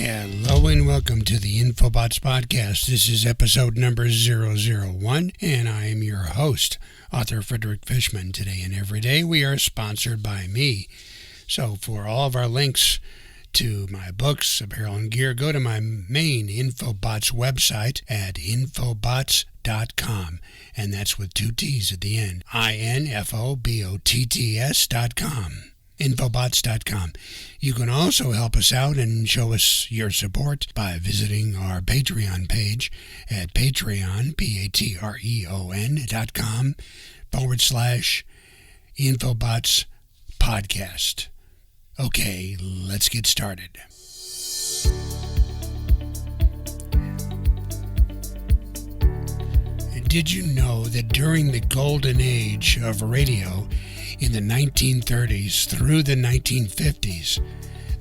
Hello and welcome to the Infobots Podcast. This is episode number 001, and I am your host, author Frederick Fishman. Today and every day we are sponsored by me. So for all of our links to my books, apparel, and gear, go to my main Infobots website at infobots.com, and that's with two T's at the end, infobotts.com. Infobots.com. You can also help us out and show us your support by visiting our Patreon page at Patreon, patreon.com/Infobots Podcast. Okay, let's get started. Did you know that during the golden age of radio, in the 1930s through the 1950s,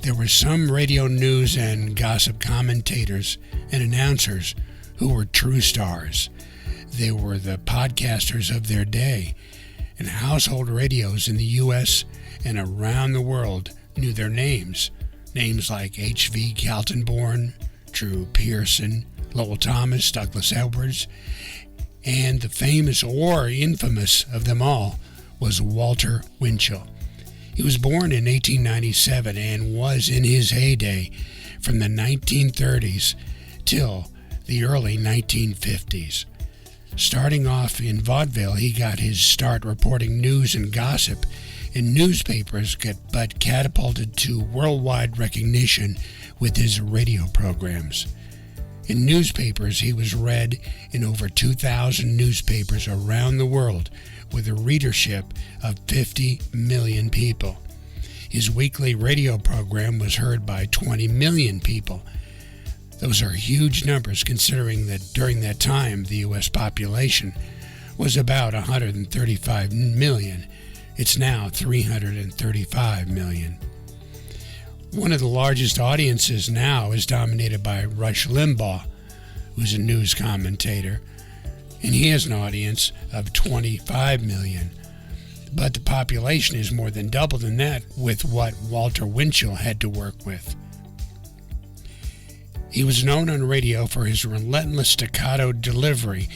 there were some radio news and gossip commentators and announcers who were true stars. They were the podcasters of their day, and household radios in the U.S. and around the world knew their names. Names like H.V. Kaltenborn, Drew Pearson, Lowell Thomas, Douglas Edwards, and the famous or infamous of them all was Walter Winchell. He was born in 1897 and was in his heyday from the 1930s till the early 1950s. Starting off in vaudeville, he got his start reporting news and gossip in newspapers, but catapulted to worldwide recognition with his radio programs. In newspapers, he was read in over 2,000 newspapers around the world with a readership of 50 million people. His weekly radio program was heard by 20 million people. Those are huge numbers considering that during that time the U.S. population was about 135 million. It's now 335 million. One of the largest audiences now is dominated by Rush Limbaugh, who's a news commentator, and he has an audience of 25 million. But the population is more than double than that with what Walter Winchell had to work with. He was known on radio for his relentless staccato delivery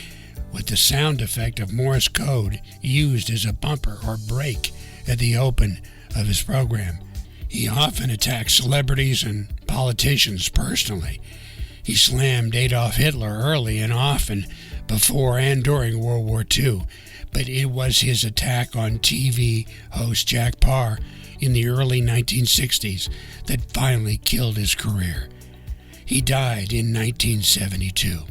with the sound effect of Morse code used as a bumper or break at the open of his program. He often attacked celebrities and politicians personally. He slammed Adolf Hitler early and often before and during World War II, but it was his attack on TV host Jack Paar in the early 1960s that finally killed his career. He died in 1972.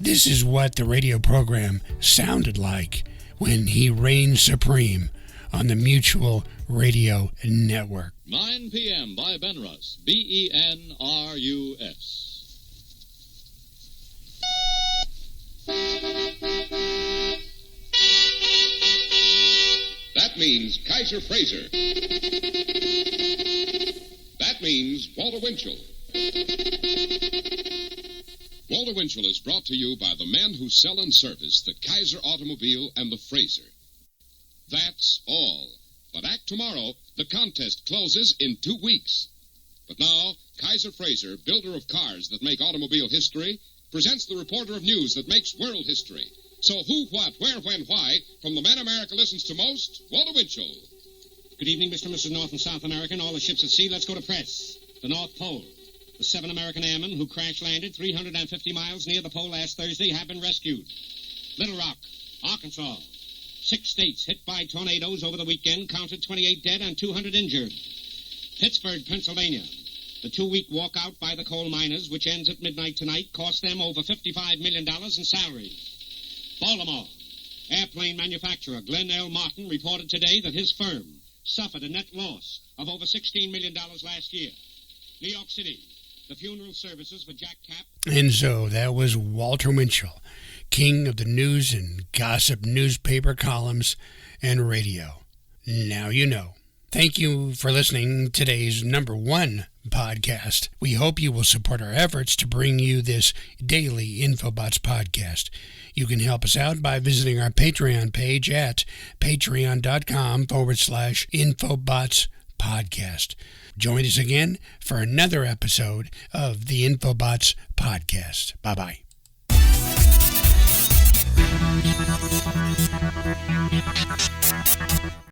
This is what the radio program sounded like when he reigned supreme on the Mutual Radio Network. 9 p.m. by Benrus, B-E-N-R-U-S. That means Kaiser Frazer. That means Walter Winchell. Walter Winchell is brought to you by the men who sell and service the Kaiser automobile and the Frazer. That's all. But act tomorrow, the contest closes in 2 weeks. But now, Kaiser Frazer, builder of cars that make automobile history, presents the reporter of news that makes world history. So who, what, where, when, why, from the man America listens to most, Walter Winchell. Good evening, Mr. and Mrs. North and South America, and all the ships at sea. Let's go to press. The North Pole. The 7 American airmen who crash-landed 350 miles near the pole last Thursday have been rescued. Little Rock, Arkansas. 6 states hit by tornadoes over the weekend counted 28 dead and 200 injured. Pittsburgh, Pennsylvania. The 2-week walkout by the coal miners, which ends at midnight tonight, cost them over $55 million in salaries. Baltimore. Airplane manufacturer Glenn L. Martin reported today that his firm suffered a net loss of over $16 million last year. New York City. The funeral services for Jack Cap. And so that was Walter Winchell, king of the news and gossip newspaper columns and radio. Now you know. Thank you for listening to today's number 1 podcast. We hope you will support our efforts to bring you this daily Infobots podcast. You can help us out by visiting our Patreon page at patreon.com/Infobots podcast. Join us again for another episode of the Infobots podcast. Bye-bye.